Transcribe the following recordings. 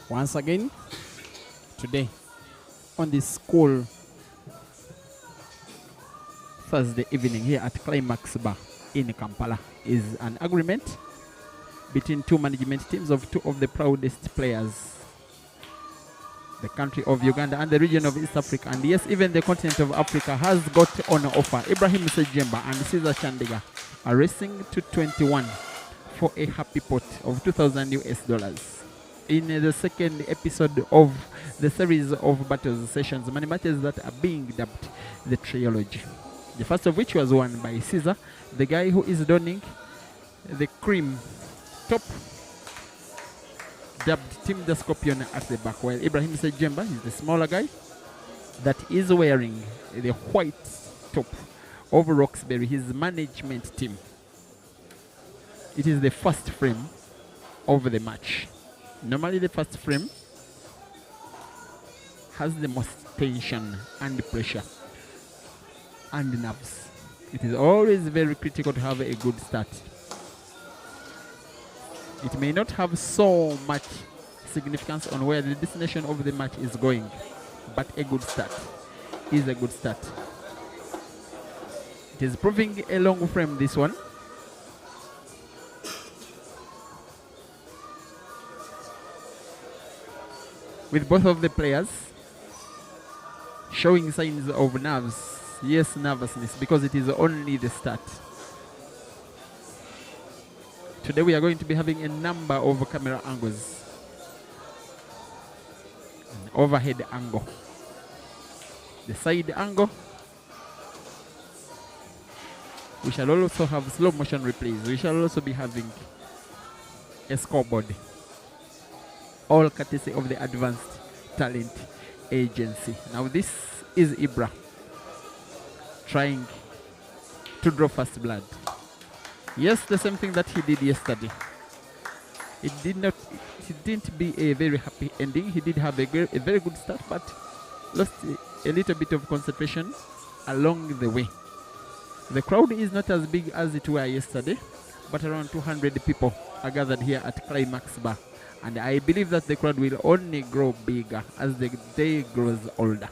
Once again, today on this cool Thursday evening here at Climax Bar in Kampala is an agreement between two management teams of two of the proudest players, the country of Uganda and the region of East Africa, and yes, even the continent of Africa has got on offer. Ibrahim Sejjemba and Ceazer Chandiga are racing to 21 for a happy pot of 2,000 US dollars. In the second episode of the series of battles sessions, many matches that are being dubbed the trilogy. The first of which was won by Ceazer, the guy who is donning the cream top, dubbed Team the Scorpion at the back, while Ibrahim Sejjemba is the smaller guy that is wearing the white top of Roxbury, his management team. It is the first frame of the match. Normally the first frame has the most tension and pressure and nerves. It is always very critical to have a good start. It may not have so much significance on where the destination of the match is going, but a good start is a good start. It is proving a long frame, this one. With both of the players showing signs of nerves, yes, nervousness, because it is only the start. Today we are going to be having a number of camera angles. An overhead angle, the side angle. We shall also have slow motion replays. We shall also be having a scoreboard, all courtesy of the Advanced Talent Agency. Now this is Ibra trying to draw first blood. Yes, the same thing that he did yesterday. It didn't be a very happy ending. He did have a very good start, but lost a little bit of concentration along the way. The crowd is not as big as it were yesterday, but around 200 people are gathered here at Climax Bar. And I believe that the crowd will only grow bigger as the day grows older.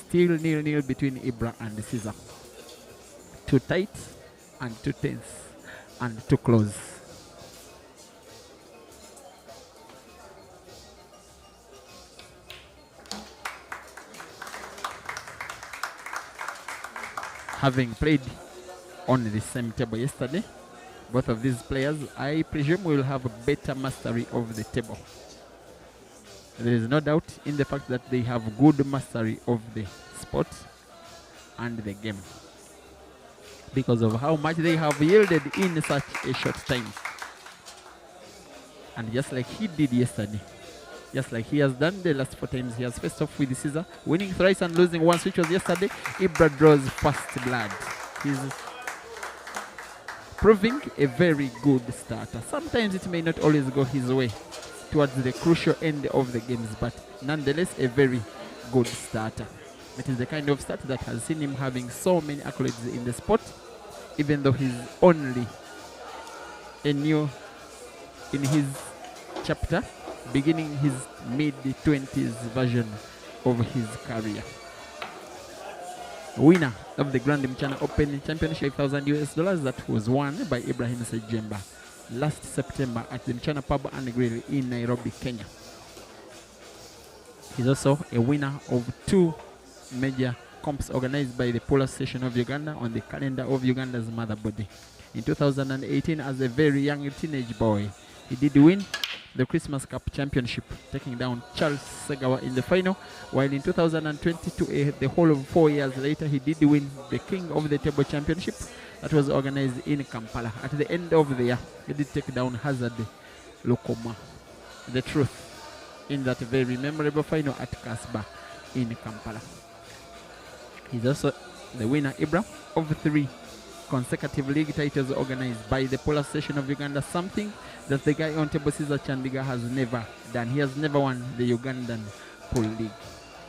Still 0-0 between Ibra and Ceazer. Too tight and too tense and too close. Having played on the same table yesterday, both of these players, I presume, will have a better mastery of the table. There is no doubt in the fact that they have good mastery of the sport and the game, because of how much they have yielded in such a short time. And just like he did yesterday, just like he has done the last 4 times he has faced off with Ceazer, winning thrice and losing once, which was yesterday, Ibra draws first blood. He's proving a very good starter. Sometimes it may not always go his way towards the crucial end of the games, but nonetheless a very good starter. It is the kind of start that has seen him having so many accolades in the sport, even though he's only a new in his chapter, beginning his mid-20s version of his career. Winner of the Grand Mchana Open Championship, 5,000 US dollars, that was won by Ibrahim Sejjemba last September at the Mchana Pub and Grill in Nairobi, Kenya. He's also a winner of 2 major comps organized by the Polo Association of Uganda on the calendar of Uganda's mother body. In 2018, as a very young teenage boy, he did win the Christmas Cup Championship, taking down Charles Segawa in the final, while in 2022, the whole of 4 years later, he did win the King of the Table Championship that was organized in Kampala. At the end of the year, he did take down Hazard Lokoma, the truth, in that very memorable final at Kasba in Kampala. He's also the winner, Ibra, of 3 consecutive league titles organized by the Polo Association of Uganda, something that the guy on table, Ceazer Chandiga, has never done. He has never won the Ugandan Pool League.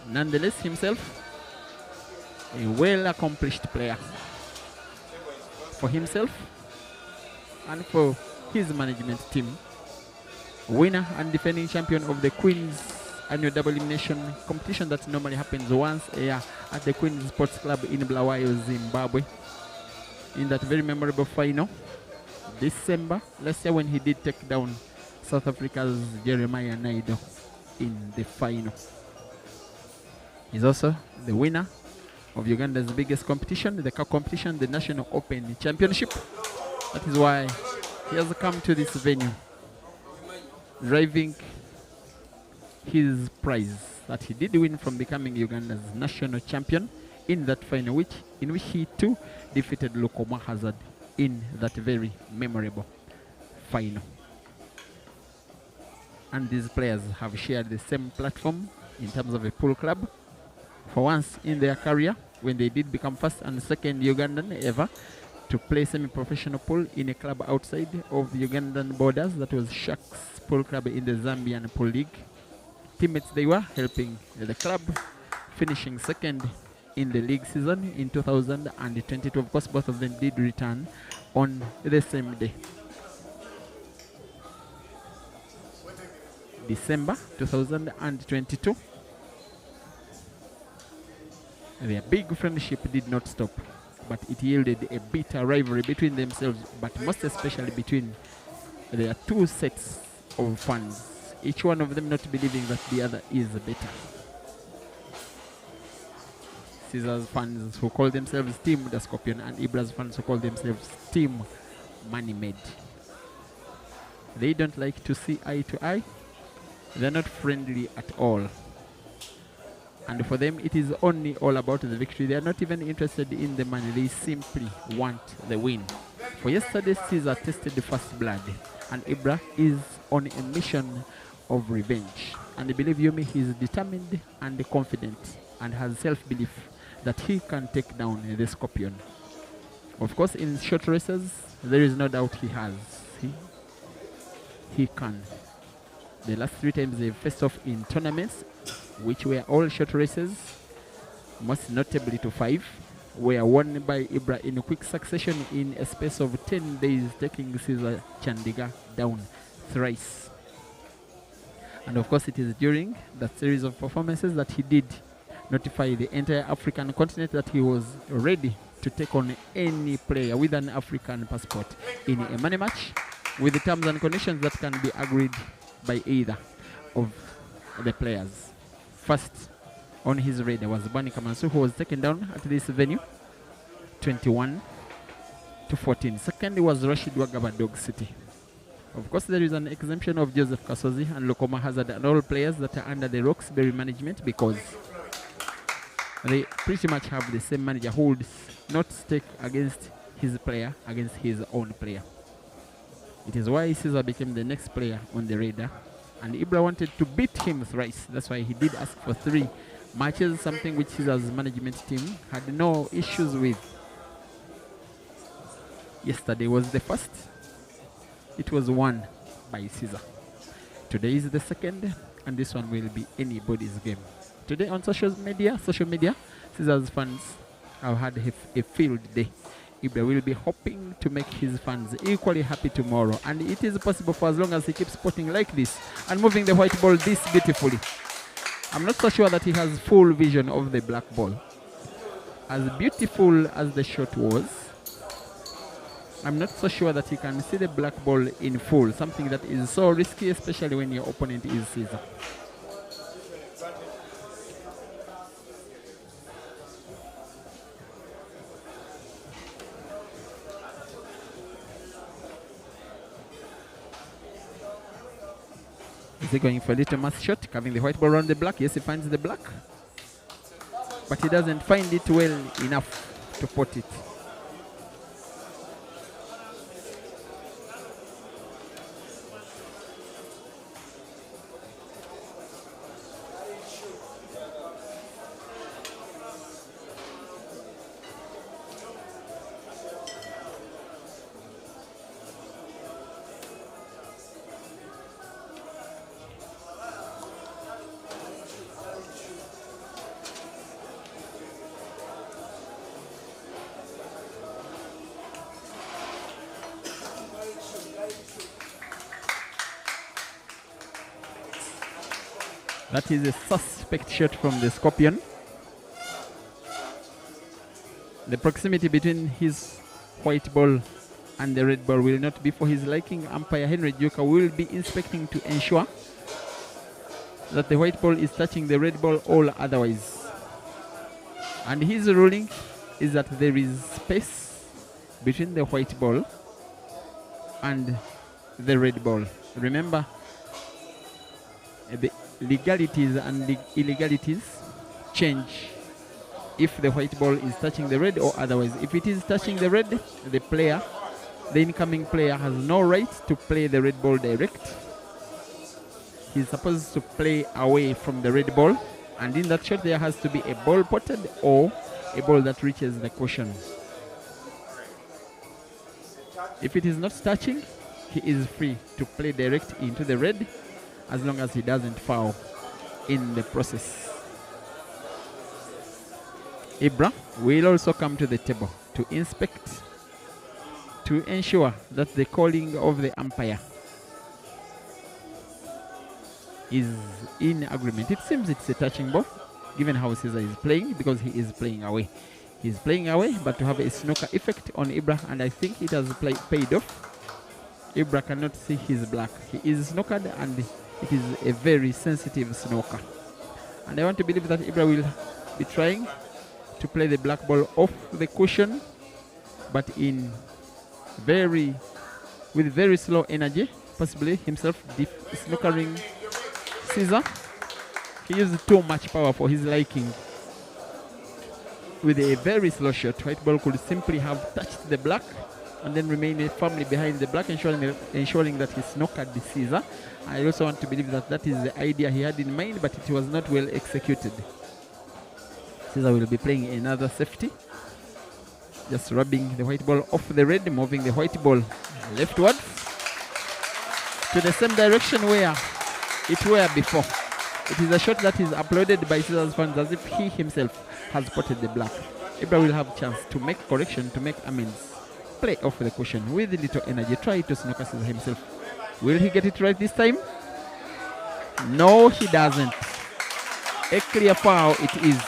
Nonetheless, himself, a well-accomplished player for himself and for his management team. winner and defending champion of the Queen's annual double elimination competition that normally happens once a year at the Queen's Sports Club in Bulawayo, Zimbabwe. In that very memorable final, December last year, when he did take down South Africa's Jeremiah Naido in the final. He's also the winner of Uganda's biggest competition, the cup competition, the National Open Championship. That is why he has come to this venue, driving his prize that he did win from becoming Uganda's national champion in that final, in which he too defeated Lukoma Hazard in that very memorable final. And these players have shared the same platform in terms of a pool club. For once in their career, when they did become first and second Ugandan ever to play semi-professional pool in a club outside of the Ugandan borders, that was Sharks Pool Club in the Zambian Pool League. Teammates they were, helping the club, finishing second in the league season in 2022. Of course, both of them did return on the same day, December 2022. Their big friendship did not stop, but it yielded a bitter rivalry between themselves, but most especially between their two sets of fans, each one of them not believing that the other is better. Ceazer's fans who call themselves Team the Scorpion, and Ibra's fans who call themselves Team Money Made. They don't like to see eye to eye. They're not friendly at all. And for them, it is only all about the victory. They are not even interested in the money. They simply want the win. For yesterday, Ceazer tasted the first blood, and Ibra is on a mission of revenge. And believe you me, he is determined and confident and has self-belief that he can take down the Scorpion. Of course, in short races, there is no doubt he has. He can. The last 3 times they faced off in tournaments, which were all short races, most notably to 5, were won by Ibra in a quick succession in a space of 10 days, taking Ceazer Chandiga down thrice. And of course, it is during that series of performances that he did notify the entire African continent that he was ready to take on any player with an African passport in a money match, with the terms and conditions that can be agreed by either of the players. First on his radar was Bani Kamansu, who was taken down at this venue 21-14. Second was Rashid Wagaba, Dog City. Of course, there is an exemption of Joseph Kasozi and Lukoma Hazard and all players that are under the Roxbury management, because they pretty much have the same manager who would not stake against his player, against his own player. It is why Ceazer became the next player on the radar, and Ibra wanted to beat him thrice. That's why he did ask for 3 matches, something which Ceazer's management team had no issues with. Yesterday was the first. It was won by Ceazer. Today is the second, and this one will be anybody's game. Today on social media, Ceazer's fans have had a field day. Ibra will be hoping to make his fans equally happy tomorrow, and it is possible for as long as he keeps spotting like this and moving the white ball this beautifully. I'm not so sure that he has full vision of the black ball. As beautiful as the shot was, I'm not so sure that he can see the black ball in full, something that is so risky, especially when your opponent is Ceazer. Is he going for a little mass shot, covering the white ball around the black? Yes, he finds the black, but he doesn't find it well enough to pot it. That is a suspect shot from the Scorpion. The proximity between his white ball and the red ball will not be for his liking. Umpire Henry Joka will be inspecting to ensure that the white ball is touching the red ball or otherwise. And his ruling is that there is space between the white ball and the red ball. Remember, the legalities and the illegalities change if the white ball is touching the red or otherwise. If it is touching the red, the incoming player has no right to play the red ball direct. He's supposed to play away from the red ball, and in that shot there has to be a ball potted or a ball that reaches the cushion. If it is not touching, he is free to play direct into the red as long as he doesn't foul in the process. Ibra will also come to the table to inspect, to ensure that the calling of the umpire is in agreement. It seems it's a touching ball, given how Ceazer is playing, because he is playing away. He's playing away, but to have a snooker effect on Ibra, and I think it has paid off. Ibra cannot see his black. He is snookered, and it is a very sensitive snooker. And I want to believe that Ibra will be trying to play the black ball off the cushion, but with very slow energy, possibly himself snookering Ceazer. He used too much power for his liking. With a very slow shot, white ball could simply have touched the black and then remain firmly behind the black, ensuring that he snookered the Ceazer. I also want to believe that that is the idea he had in mind, but it was not well executed. Ceazer will be playing another safety, just rubbing the white ball off the red, moving the white ball leftwards to the same direction where it were before. It is a shot that is uploaded by Ceazer's fans as if he himself has spotted the black. Ibra will have a chance to make correction, to make amends. Play off the cushion with little energy. Try to snooker Ceazer himself. Will he get it right this time? No, he doesn't. A clear foul it is.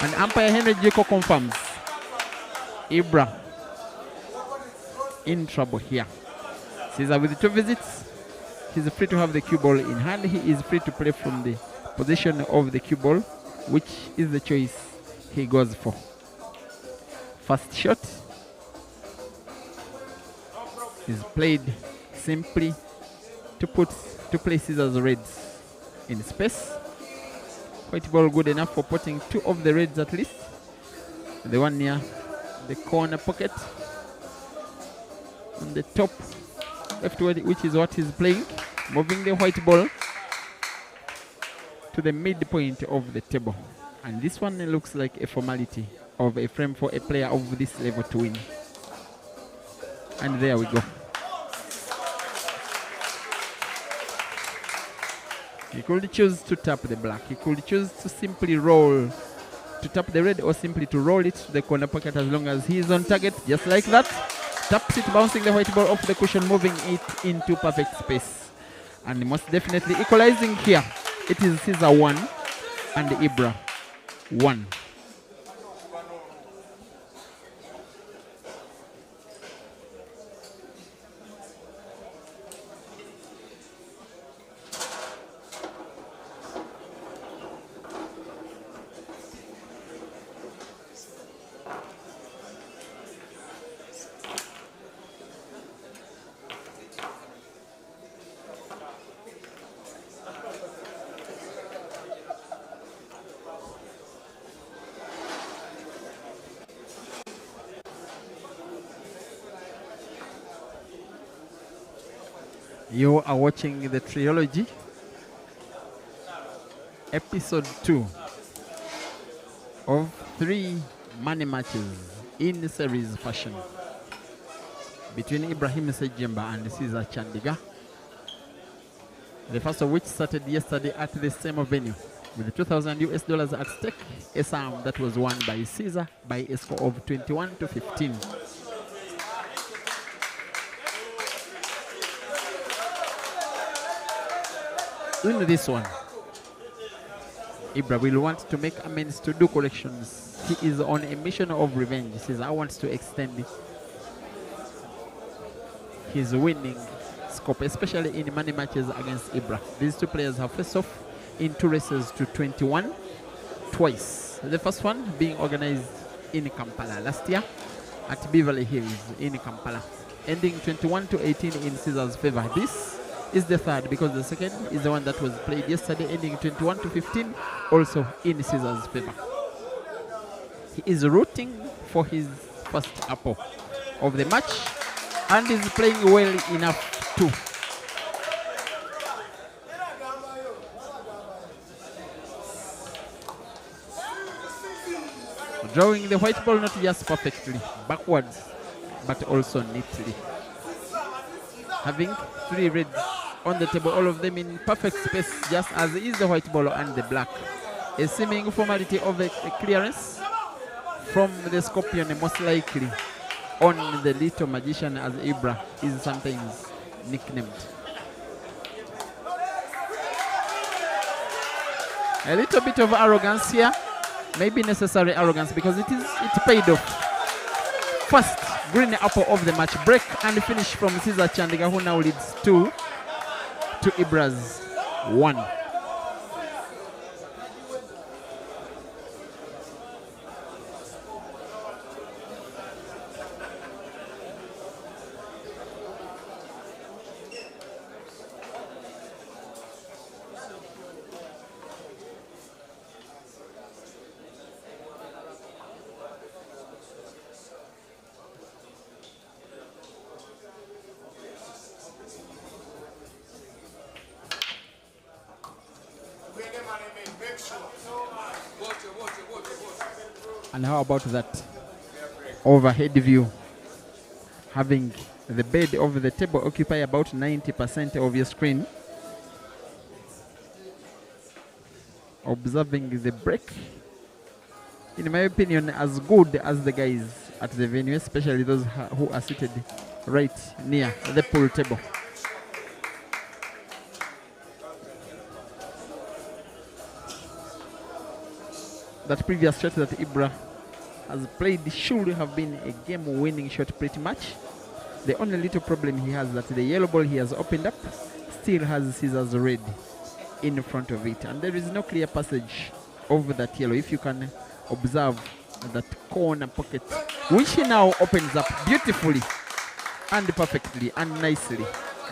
And umpire Henry Joko confirms Ibra in trouble here. Ceazer with 2 visits. He's free to have the cue ball in hand. He is free to play from the position of the cue ball, which is the choice he goes for. First shot is played simply to place Ceazer's reds in space. White ball good enough for putting 2 of the reds at least. The one near the corner pocket on the top leftward, which is what he's playing, moving the white ball to the midpoint of the table. And this one looks like a formality of a frame for a player of this level to win. And there we go. He could choose to tap the black. He could choose to simply roll, to tap the red, or simply to roll it to the corner pocket, as long as he is on target, just like that. Taps it, bouncing the white ball off the cushion, moving it into perfect space. And most definitely equalizing here. It is Ceazer 1 and Ibra 1. You are watching the trilogy, episode 2 of 3 money matches in series fashion between Ibrahim Sejjemba and Ceazer Chandiga. The first of which started yesterday at the same venue with $2,000 at stake, a sum that was won by Ceazer by a score of 21-15. In this one, Ibra will want to make amends, to do corrections. He is on a mission of revenge. He says, I want to extend his winning scope, especially in money matches against Ibra. These two players have faced off in 2 races to 21 twice. The first one being organized in Kampala last year at Beverly Hills in Kampala, ending 21-18 in Ceazer's favor. This is the third because the second is the one that was played yesterday, ending 21-15, also in Ceazer's favor. He is rooting for his first apple of the match and is playing well enough too. Drawing the white ball not just perfectly backwards, but also neatly. Having 3 reds on the table, all of them in perfect space, just as is the white ball and the black. A seeming formality of a clearance from the Scorpion, most likely on the little magician, as Ibra is sometimes nicknamed. A little bit of arrogance here. Maybe necessary arrogance because it paid off. First green apple of the match, break and finish from Ceazer Chandiga, who now leads 2 to Ibra's 1. And how about that overhead view? Having the bed of the table occupy about 90% of your screen. Observing the break. In my opinion, as good as the guys at the venue, especially those who are seated right near the pool table. That previous shot that Ibra has played should have been a game-winning shot pretty much. The only little problem he has that the yellow ball he has opened up still has Ceazer's red in front of it. And there is no clear passage over that yellow. If you can observe that corner pocket, which he now opens up beautifully and perfectly and nicely.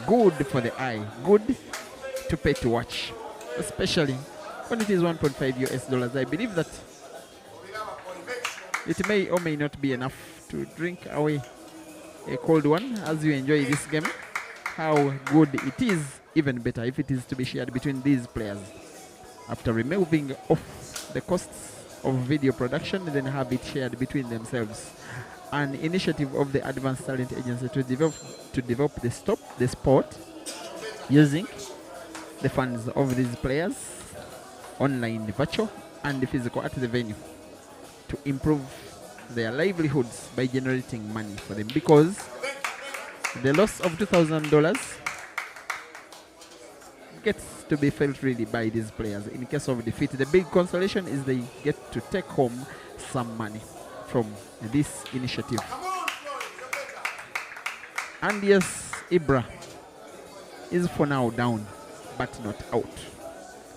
Good for the eye. Good to pay to watch. Especially when it is 1.5 US dollars. I believe that it may or may not be enough to drink away a cold one as you enjoy this game. How good it is, even better if it is to be shared between these players. After removing off the costs of video production, then have it shared between themselves. An initiative of the Advanced Talent Agency to develop the sport using the funds of these players, online, virtual, and physical at the venue, to improve their livelihoods by generating money for them, because the loss of $2,000 gets to be felt really by these players. In case of defeat, the big consolation is they get to take home some money from this initiative. And yes, Ibra is for now down, but not out.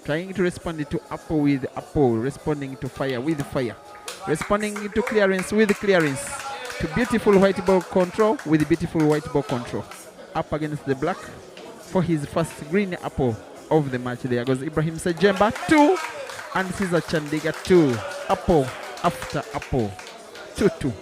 Trying to respond to apple with apple, responding to fire with fire, responding to clearance with clearance, to beautiful white ball control with beautiful white ball control. Up against the black for his first green apple of the match. There goes Ibrahim Sejjemba 2 and Ceazer Chandiga 2. Apple after apple. 2-2.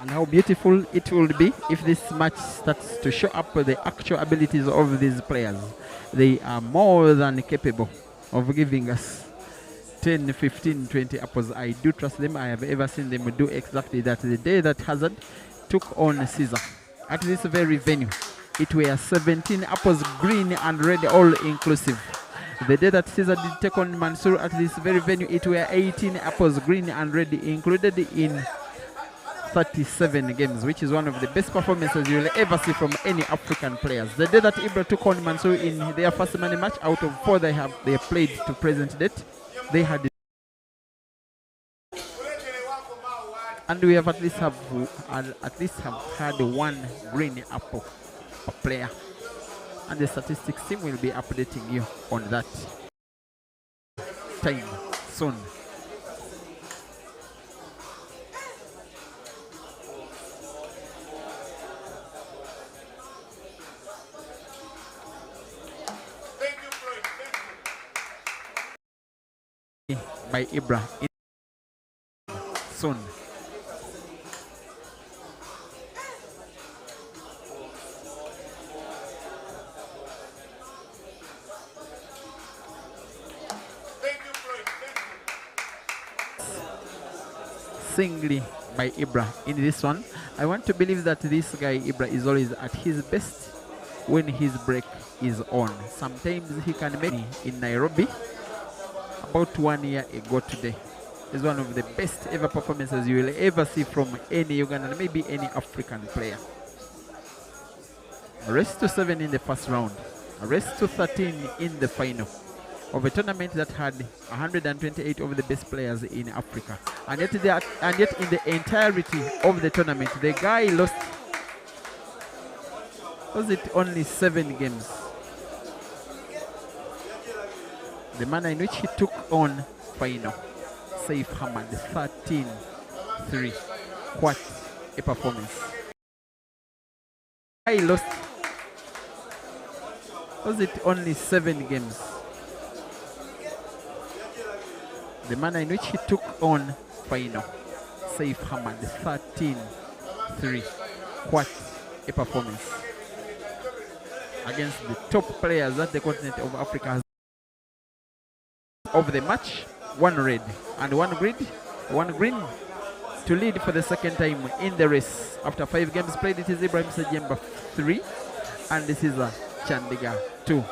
And how beautiful it would be if this match starts to show up the actual abilities of these players. They are more than capable of giving us 10, 15, 20 apples. I do trust them. I have ever seen them do exactly that. The day that Hazard took on Ceazer at this very venue, it were 17 apples, green and red, all inclusive. The day that Ceazer did take on Mansour at this very venue, it were 18 apples, green and red, included in 37 games, which is one of the best performances you will ever see from any African players. The day that Ibra took on Mansour in their first money match, out of 4 they played to present date, they had, and we have at least have had 1 green apple per player, and the statistics team will be updating you on that time soon. By Ibra soon. Singly by Ibra in this one. I want to believe that this guy Ibra is always at his best when his break is on. Sometimes he can make in Nairobi about 1 year ago today. Is one of the best ever performances you will ever see from any Ugandan, maybe any African player. A race to 7 in the first round, a race to 13 in the final of a tournament that had 128 of the best players in Africa, and yet in the entirety of the tournament, the guy lost, was it only 7 games? The manner in which he took on final Saif Hamad 13-3. What a performance. I lost, was it only 7 games? The manner in which he took on final Saif Hamad 13-3. What a performance against the top players that the continent of Africa has. Of the match, 1 red and 1 green to lead for the second time in the race. After 5 games played, it is Ibrahim Sejjemba 3 and this is Chandiga 2.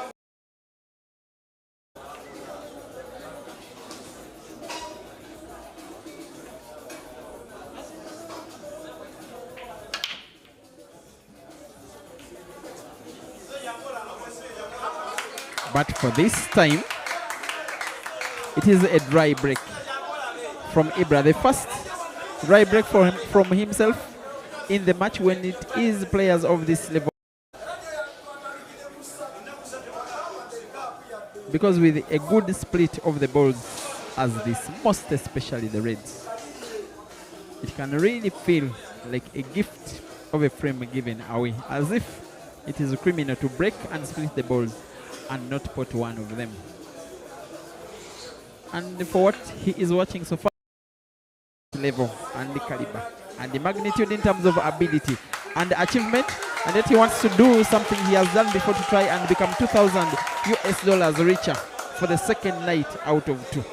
But for this time, it is a dry break from Ibra. The first dry break from himself in the match when it is players of this level. Because with a good split of the balls as this, most especially the reds, it can really feel like a gift of a frame given away, as if it is criminal to break and split the balls and not put one of them. And for what he is watching so far, level and the caliber and the magnitude in terms of ability and achievement, and that he wants to do something he has done before to try and become $2,000 richer for the second night out of 2.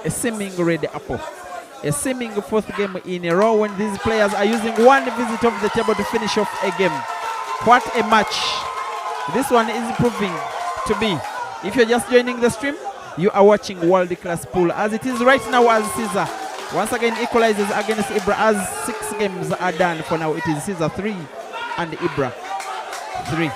A seeming red apple, a seeming 4th game in a row when these players are using 1 visit of the table to finish off a game. What a match this one is proving to be. If you're just joining the stream, you are watching world-class pool as it is right now, as Ceazer once again equalizes against Ibra as 6 games are done for now. It is Ceazer 3 and Ibra 3.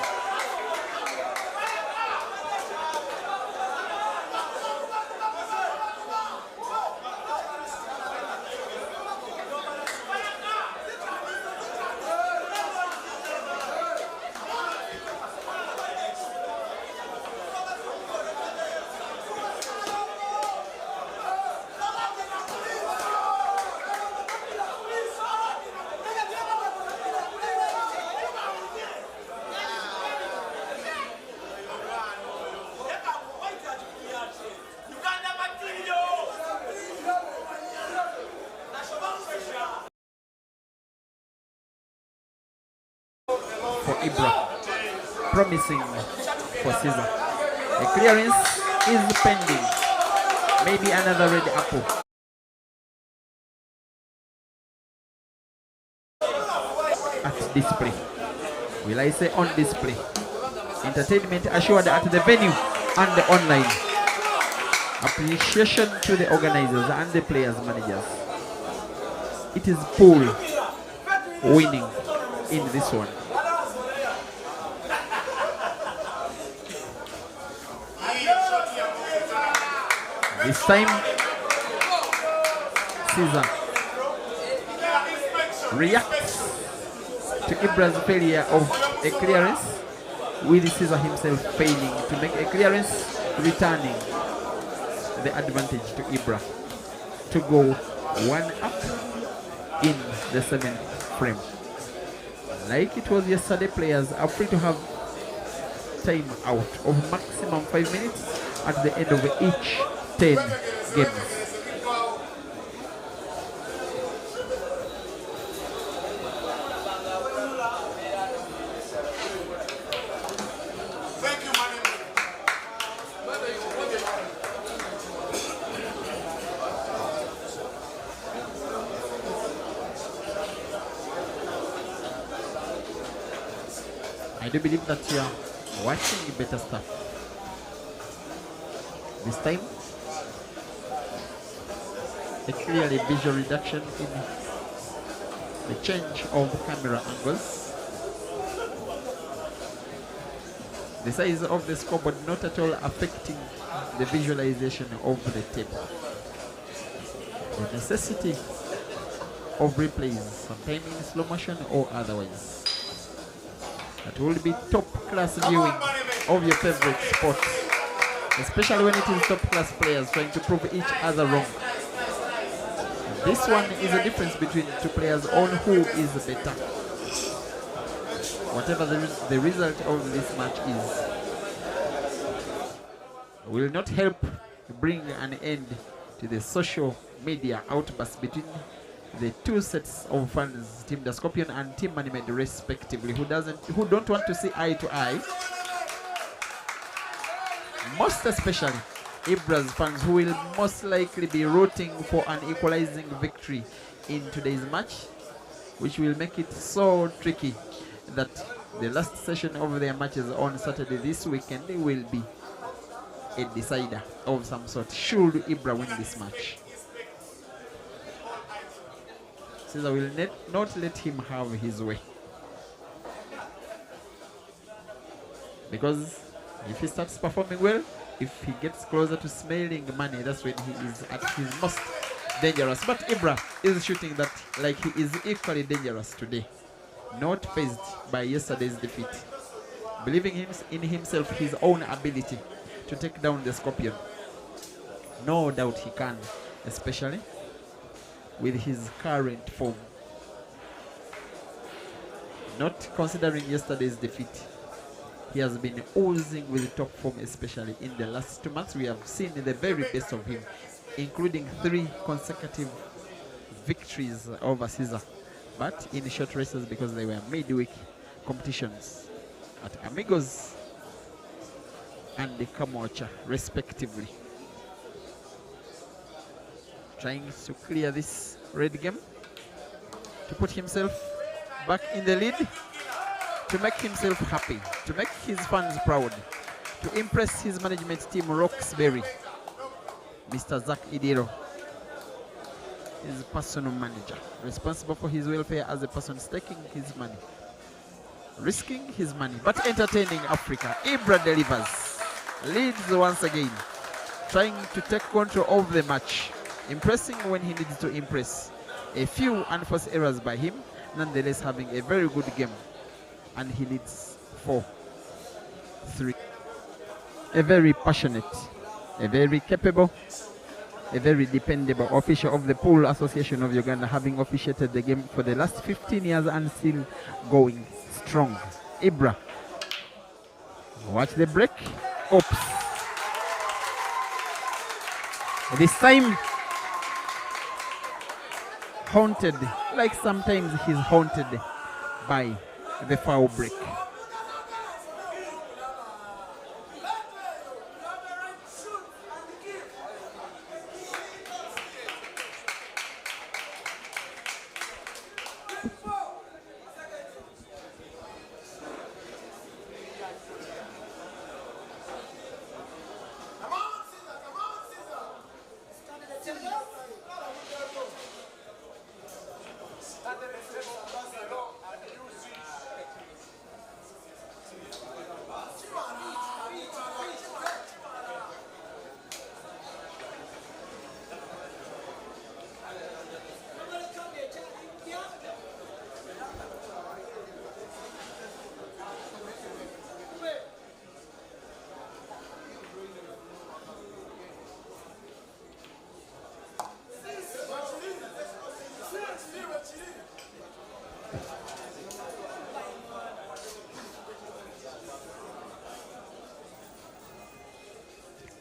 promising for Ceazer. A clearance is pending. Maybe another red apple. At display. Will I say on display? Entertainment assured at the venue and the online. Appreciation to the organizers and the players, managers. It is pool winning in this one. This time, Ceazer reacts to Ibra's failure of a clearance, with Ceazer himself failing to make a clearance, returning the advantage to Ibra to go one up in the 7th frame. Like it was yesterday, players are free to have time out of maximum 5 minutes at the end of each 10 games. I do believe that you are watching better stuff. This time, a clearly visual reduction in the change of camera angles. The size of the scoreboard not at all affecting the visualization of the table. The necessity of replays, sometimes in slow motion or otherwise. That will be top class viewing of your favorite sport, especially when it is top class players trying to prove each other wrong. This one is a difference between two players on who is better. Whatever the result of this match is, will not help bring an end to the social media outbursts between the two sets of fans, Team the Scorpion and Team Manimed respectively, who don't want to see eye to eye. Most especially Ibra's fans, who will most likely be rooting for an equalizing victory in today's match, which will make it so tricky that the last session of their matches on Saturday this weekend will be a decider of some sort, should Ibra win this match. Ceazer will not let him have his way, because if he starts performing well, if he gets closer to smelling money, that's when he is at his most dangerous. But Ibra is shooting that like he is equally dangerous today, not fazed by yesterday's defeat, believing in himself, his own ability to take down the Scorpion. No doubt he can, especially with his current form. Not considering yesterday's defeat, he has been oozing with top form, especially in the last 2 months. We have seen the very best of him, including 3 consecutive victories over Ceazer, but in short races because they were midweek competitions at Amigos and the Kamocha respectively. Trying to clear this red game to put himself back in the lead, to make himself happy, to make his fans proud, to impress his management team, Roxbury, Mr. Zach Idiro, his personal manager, responsible for his welfare as a person staking his money, risking his money, but entertaining Africa. Ibra delivers, leads once again, trying to take control of the match, impressing when he needs to impress. A few unforced errors by him, nonetheless having a very good game, and he leads 4-3. A very passionate, a very capable, a very dependable official of the Pool Association of Uganda, having officiated the game for the last 15 years and still going strong. Ibra, watch the break. Oops. This time haunted, like sometimes he's haunted by the foul break.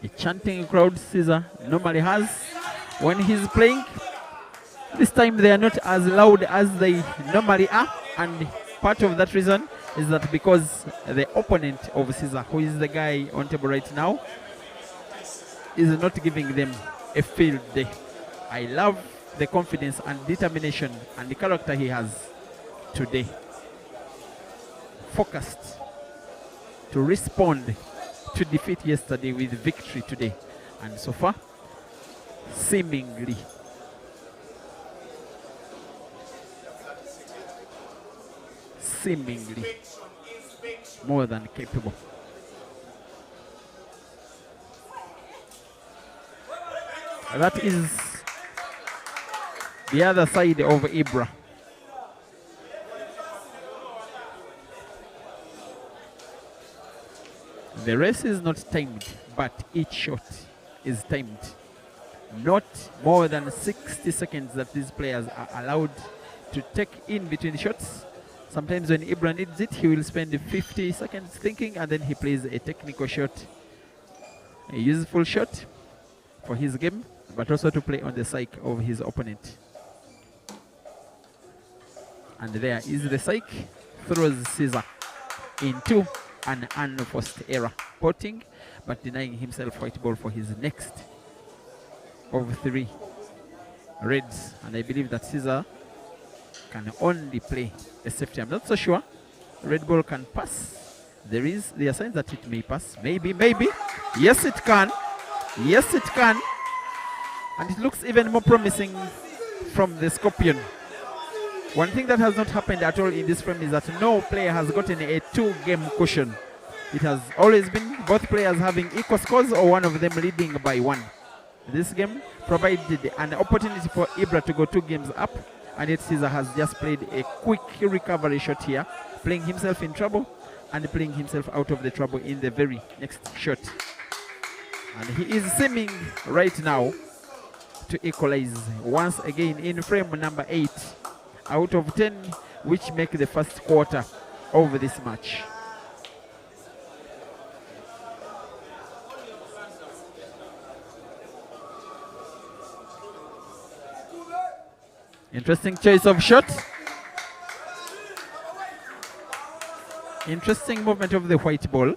A chanting crowd Ceazer normally has when he's playing. This time they are not as loud as they normally are, and part of that reason is that because the opponent of Ceazer, who is the guy on table right now, is not giving them a field day. I love the confidence and determination and the character he has today. Focused to respond to defeat yesterday with victory today. And so far, seemingly more than capable. That is the other side of Ibra. The race is not timed, but each shot is timed. Not more than 60 seconds that these players are allowed to take in between shots. Sometimes when Ibra needs it, he will spend 50 seconds thinking, and then he plays a technical shot, a useful shot for his game, but also to play on the psyche of his opponent. And there is the psyche, throws Ceazer into an unforced error, potting but denying himself white ball for his next of 3 reds. And I believe that Ceazer can only play a safety. I'm not so sure. Red ball can pass. There are signs that it may pass. Maybe. Yes, it can. Yes, it can. And it looks even more promising from the Scorpion. One thing that has not happened at all in this frame is that no player has gotten a 2-game cushion. It has always been both players having equal scores or one of them leading by 1. This game provided an opportunity for Ibra to go 2 games up, and yet Ceazer has just played a quick recovery shot here, playing himself in trouble and playing himself out of the trouble in the very next shot. And he is seeming right now to equalize once again in frame number 8 out of 10, which make the first quarter of this match. Interesting choice of shot. Interesting movement of the white ball.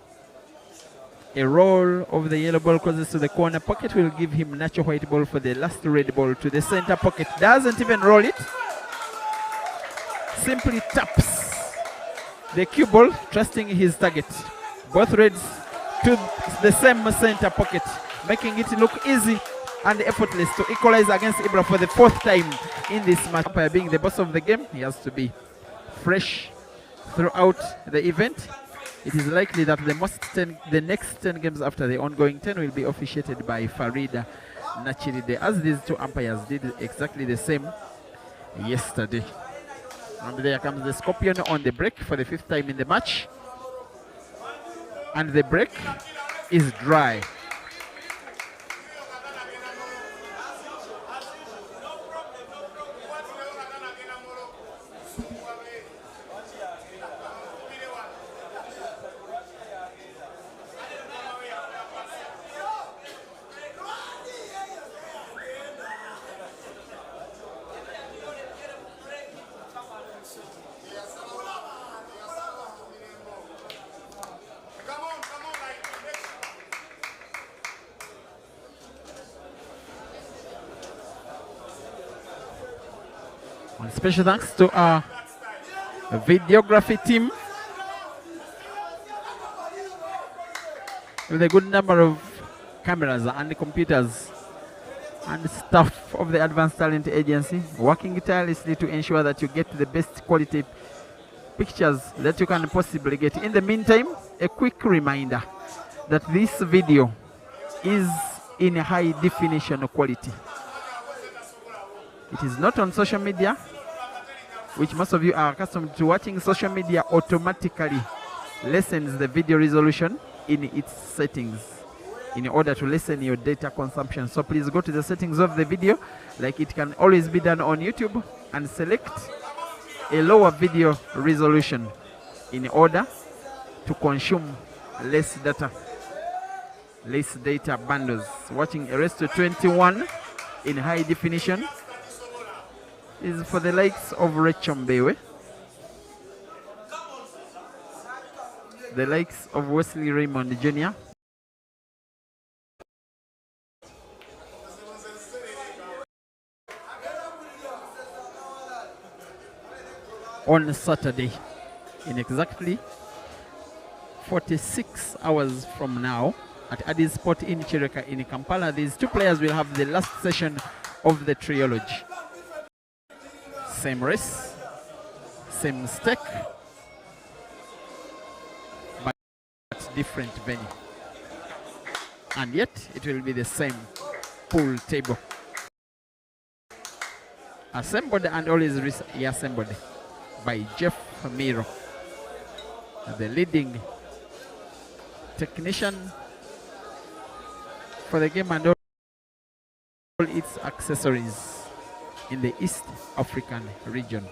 A roll of the yellow ball closest to the corner pocket will give him natural white ball for the last red ball to the center pocket. Doesn't even roll it. Simply taps the cue ball, trusting his target. Both reds to the same center pocket, making it look easy and effortless to equalize against Ibra for the 4th time in this match. Umpire being the boss of the game, he has to be fresh throughout the event. It is likely that the next 10 games after the ongoing 10 will be officiated by Farida Nachiride, as these 2 umpires did exactly the same yesterday. And there comes the Scorpion on the break for the 5th time in the match. And the break is dry. And special thanks to our videography team with a good number of cameras and computers and staff of the Advanced Talent Agency working tirelessly to ensure that you get the best quality pictures that you can possibly get. In the meantime, a quick reminder that this video is in high definition quality. It is not on social media, which most of you are accustomed to watching. Social media automatically lessens the video resolution in its settings in order to lessen your data consumption. So please go to the settings of the video, like it can always be done on YouTube, and select a lower video resolution in order to consume less data. List data bundles. Watching Arresto 21 in high definition is for the likes of Sejjemba, the likes of Wesley Raymond Jr., on Saturday in exactly 46 hours from now at Addis Sport in Chireka in Kampala. These two players will have the last session of the trilogy. Same race, same stake, but different venue. And yet it will be the same pool table. Assembled and always reassembled by Jeff Miro, the leading technician for the game and all its accessories in the East African region.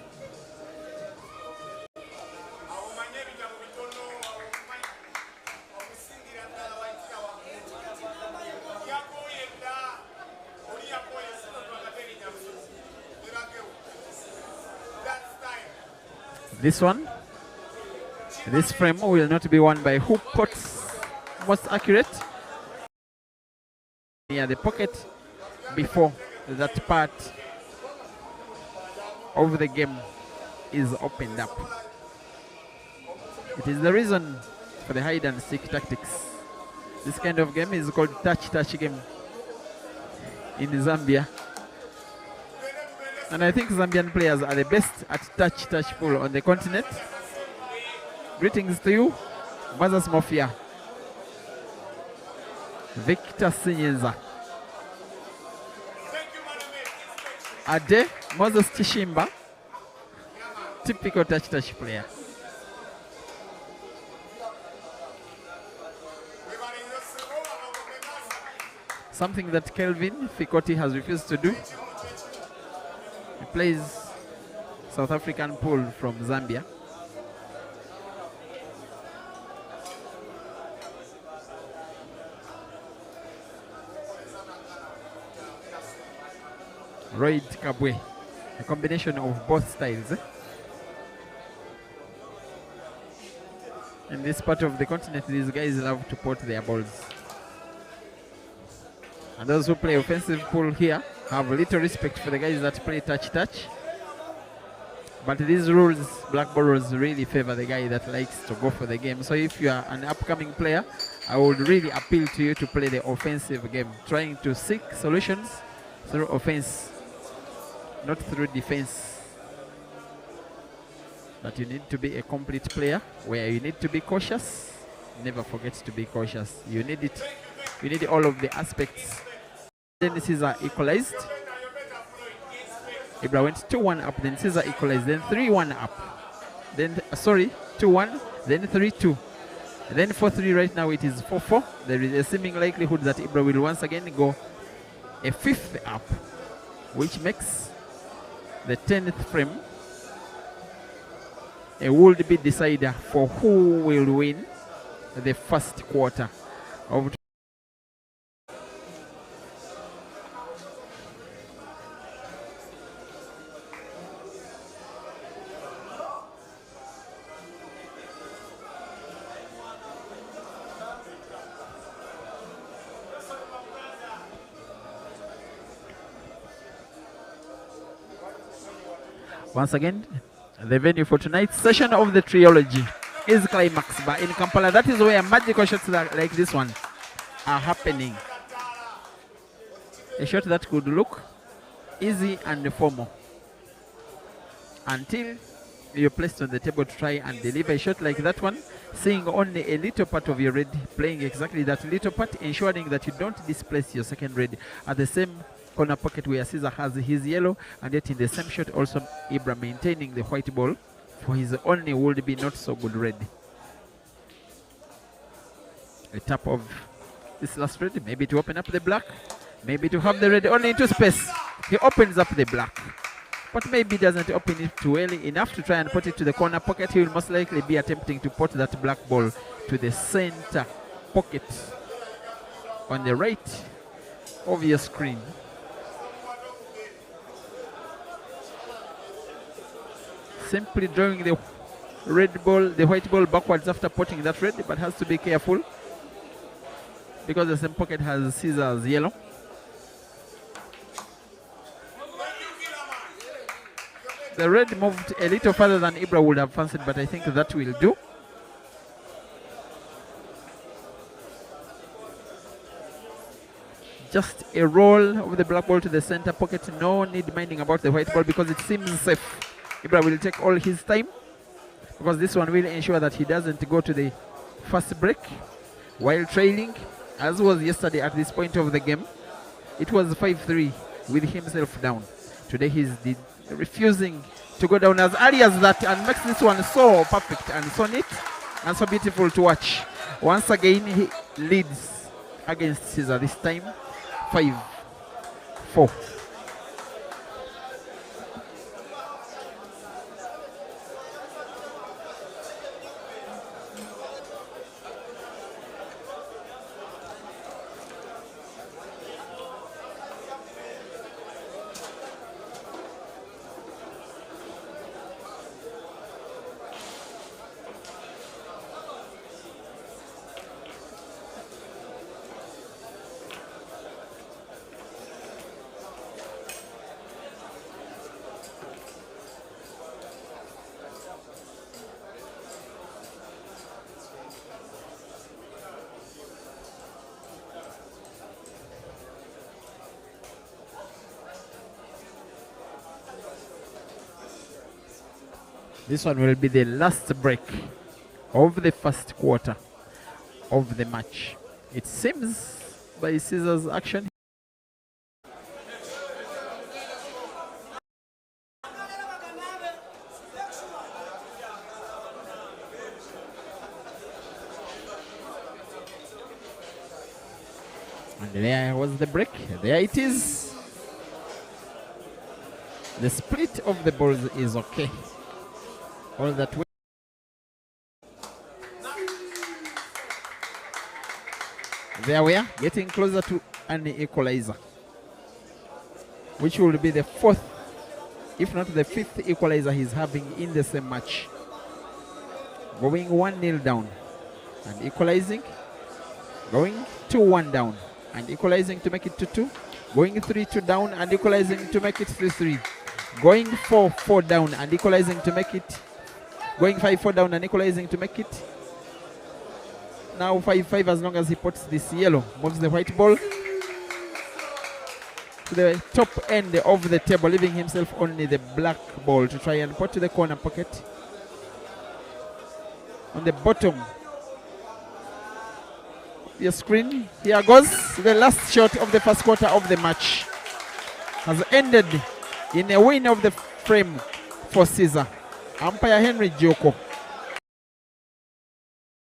This frame will not be won by who puts most accurate near the pocket before that part of the game is opened up. It is the reason for the hide and seek tactics. This kind of game is called touch game in Zambia. And I think Zambian players are the best at touch pool on the continent. Greetings to you, Brothers Mafia. Victor Ceazer. Ade Moses Chishimba, typical touch player. Something that Kelvin Fikoti has refused to do. He plays South African pool from Zambia. Royd Kabwe, a combination of both styles. In this part of the continent, these guys love to put their balls. And those who play offensive pool here have little respect for the guys that play touch. But these rules, black ball rules, really favor the guy that likes to go for the game. So if you are an upcoming player, I would really appeal to you to play the offensive game, trying to seek solutions through offense, not through defense. But you need to be a complete player where you need to be cautious. Never forget to be cautious. You need it. You need all of the aspects. Then Ceazer equalized. Ibra went 2-1 up, then Ceazer equalized, then 3-1 up. Then, 2-1, then 3-2. Then 4-3 right now it is 4-4. There is a seeming likelihood that Ibra will once again go a fifth up, which makes the 10th frame a would-be decider for who will win the first quarter of once again. The venue for tonight's session of the trilogy is Climax Bar in Kampala. That is where magical shots like this one are happening. A shot that could look easy and formal until you're placed on the table to try and deliver a shot like that one, seeing only a little part of your red, playing exactly that little part, ensuring that you don't displace your second red at the same corner pocket where Ceazer has his yellow, and yet in the same shot also Ibra maintaining the white ball for his only would be not so good red. A tap of this last red, maybe to open up the black, maybe to have the red only into space. He opens up the black, but maybe doesn't open it too early enough to try and put it to the corner pocket. He will most likely be attempting to put that black ball to the center pocket on the right of your screen. Simply drawing the red ball, the white ball backwards after putting that red, but has to be careful because the same pocket has Ceazer's yellow. The red moved a little further than Ibra would have fancied, but I think that will do. Just a roll of the black ball to the center pocket. No need minding about the white ball because it seems safe. Ibra will take all his time because this one will ensure that he doesn't go to the first break while trailing, as was yesterday at this point of the game. It was 5-3 with himself down. Today he's refusing to go down as early as that and makes this one so perfect and so neat and so beautiful to watch. Once again he leads against Ceazer, this time 5-4. This one will be the last break of the first quarter of the match. It seems by Ceazer's action. And there was the break. There it is. The split of the balls is okay. All that way. There we are, getting closer to an equalizer, which will be the fourth, if not the fifth equalizer he's having in the same match. Going 1-0 down and equalizing, going 2-1 down and equalizing to make it 2-2, going 3-2 down and equalizing to make it 3-3, going 4-4 down and equalizing to make it, going 5-4 down and equalizing to make it now 5-5 as long as he puts this yellow, moves the white ball to the top end of the table, leaving himself only the black ball to try and put to the corner pocket. On the bottom of your screen, here goes the last shot of the first quarter of the match. Has ended in a win of the frame for Ceazer. Umpire Henry Joko